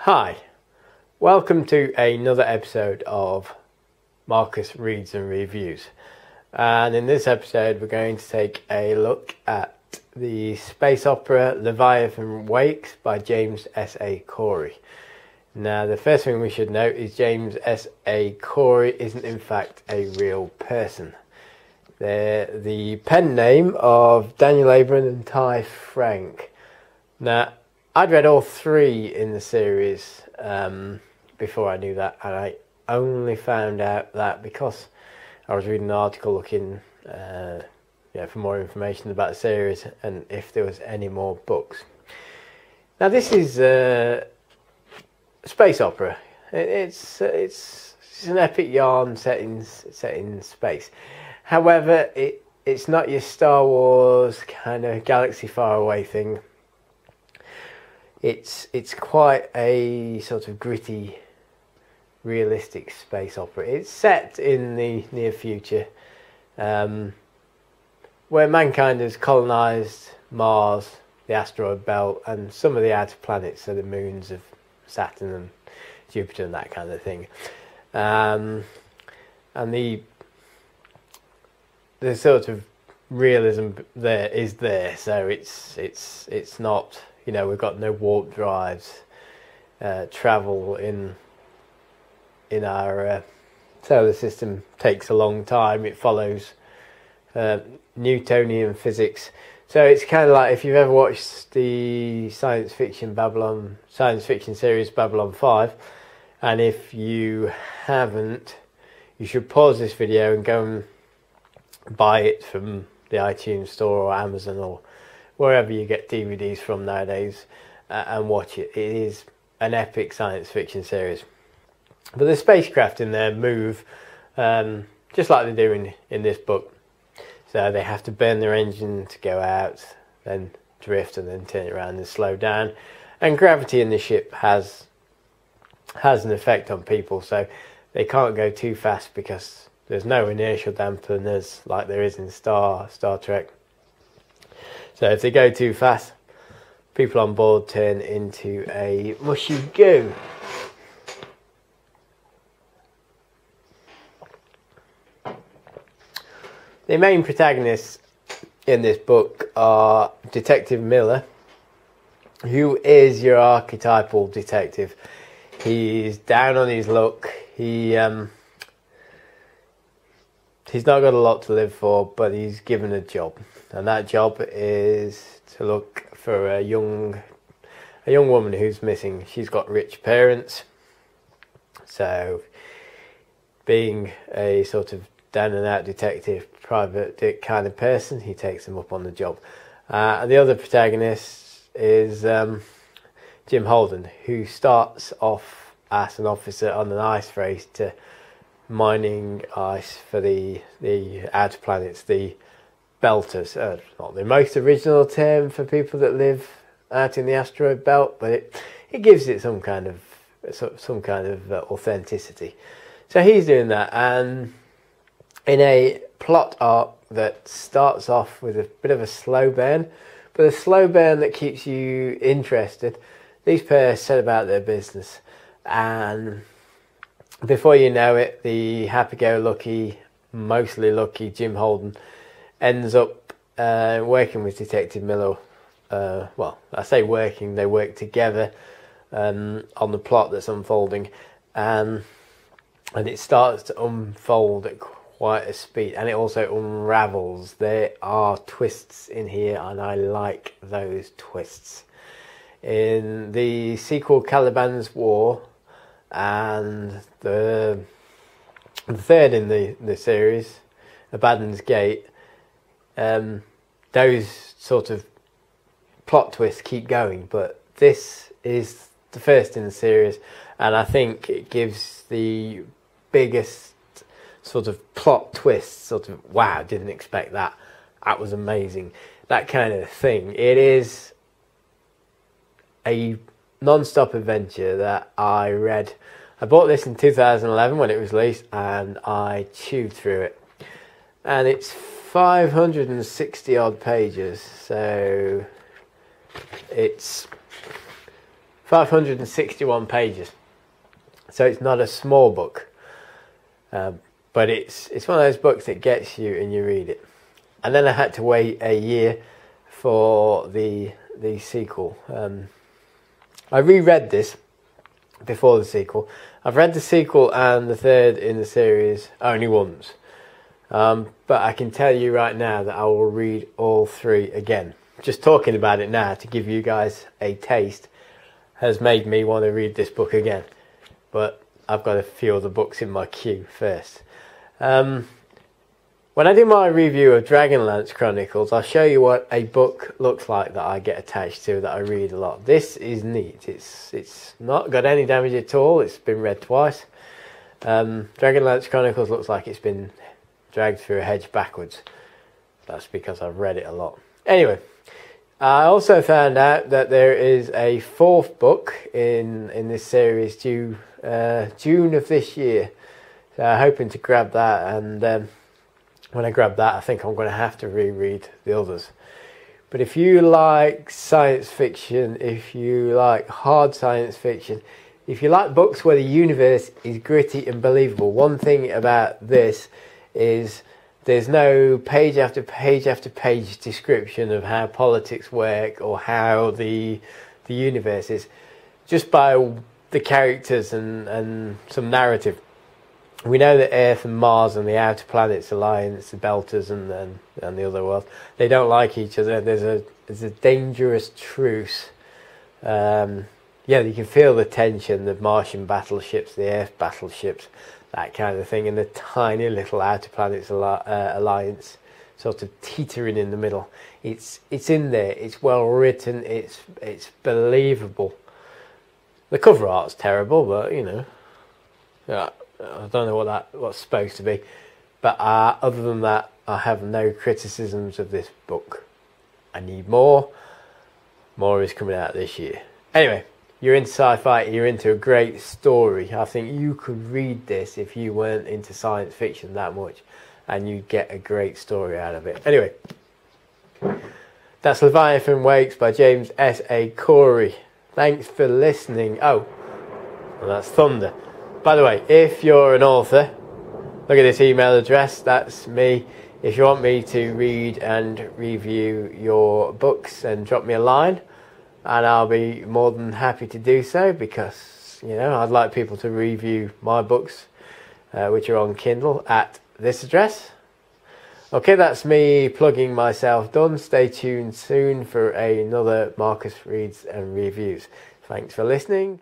Hi, welcome to another episode of Marcus Reads and Reviews, and in this episode we're going to take a look at the space opera Leviathan Wakes by James S.A. Corey. Now, the first thing we should note is James S.A. Corey isn't in fact a real person. They're the pen name of Daniel Abram and Ty Frank. Now, I'd read all three in the series before I knew that, and I only found out that because I was reading an article looking for more information about the series and if there was any more books. Now, this is a space opera. It's an epic yarn set in space. However, it's not your Star Wars kind of galaxy far away thing. It's quite a sort of gritty, realistic space opera. It's set in the near future, where mankind has colonised Mars, the asteroid belt, and some of the outer planets, so the moons of Saturn and Jupiter and that kind of thing. And the sort of realism there is there, so it's not. You know, we've got no warp drives. Travel in our solar system takes a long time. It follows Newtonian physics. So it's kind of like if you've ever watched the science fiction series Babylon 5, and if you haven't, you should pause this video and go and buy it from the iTunes store or Amazon or wherever you get DVDs from nowadays, and watch it. It is an epic science fiction series. But the spacecraft in there move just like they do in this book. So they have to burn their engine to go out, then drift, and then turn it around and slow down. And gravity in the ship has an effect on people, so they can't go too fast because there's no inertial dampeners like there is in Star Trek. So if they go too fast, people on board turn into a mushy goo. The main protagonists in this book are Detective Miller, who is your archetypal detective. He's down on his luck. He's not got a lot to live for, but he's given a job. And that job is to look for a young woman who's missing. She's got rich parents, so being a sort of down and out detective, private dick kind of person, he takes them up on the job. And the other protagonist is Jim Holden, who starts off as an officer on an ice race to mining ice for the outer planets, the belters. Not the most original term for people that live out in the asteroid belt, but it gives it some kind of authenticity. So he's doing that, and in a plot arc that starts off with a bit of a slow burn, but a slow burn that keeps you interested. These pairs set about their business, and before you know it, the happy-go-lucky, mostly lucky Jim Holden ends up working with Detective Miller. Well, I say working, they work together on the plot that's unfolding, and it starts to unfold at quite a speed, and it also unravels. There are twists in here, and I like those twists. In the sequel, Caliban's War, and the third in the series, Abaddon's Gate, those sort of plot twists keep going, but this is the first in the series, and I think it gives the biggest sort of plot twist, sort of wow, didn't expect that, that was amazing, that kind of thing. It is a non-stop adventure that I read. I bought this in 2011 when it was released, and I chewed through it, and it's 560 odd pages, so it's 561 pages. So it's not a small book, but it's one of those books that gets you and you read it. And then I had to wait a year for the sequel. I reread this before the sequel. I've read the sequel and the third in the series only once. But I can tell you right now that I will read all three again. Just talking about it now to give you guys a taste has made me want to read this book again. But I've got a few other books in my queue first. When I do my review of Dragonlance Chronicles, I'll show you what a book looks like that I get attached to, that I read a lot. This is neat. It's not got any damage at all. It's been read twice. Dragonlance Chronicles looks like it's been dragged through a hedge backwards. That's because I've read it a lot. Anyway, I also found out that there is a fourth book in this series due June of this year. So I'm hoping to grab that, and when I grab that, I think I'm going to have to reread the others. But if you like science fiction, if you like hard science fiction, if you like books where the universe is gritty and believable, one thing about this is there's no page after page after page description of how politics work or how the universe is. Just by the characters and some narrative. We know that Earth and Mars and the Outer Planets Alliance, the Belters and the other world, they don't like each other. There's a dangerous truce. Yeah, you can feel the tension, the Martian battleships, the Earth battleships, that kind of thing, and the tiny little Outer Planets Alliance sort of teetering in the middle. It's in there. It's well written. It's believable. The cover art's terrible, but you know, yeah. I don't know what's supposed to be, but other than that, I have no criticisms of this book. I need more. More is coming out this year. Anyway, you're into sci-fi, you're into a great story. I think you could read this if you weren't into science fiction that much, and you'd get a great story out of it. Anyway, that's Leviathan Wakes by James S.A. Corey. Thanks for listening. Oh, well, that's thunder. By the way, if you're an author, look at this email address, that's me. If you want me to read and review your books, then drop me a line and I'll be more than happy to do so, because, you know, I'd like people to review my books, which are on Kindle, at this address. Okay, that's me plugging myself done. Stay tuned soon for another Marcus Reads and Reviews. Thanks for listening.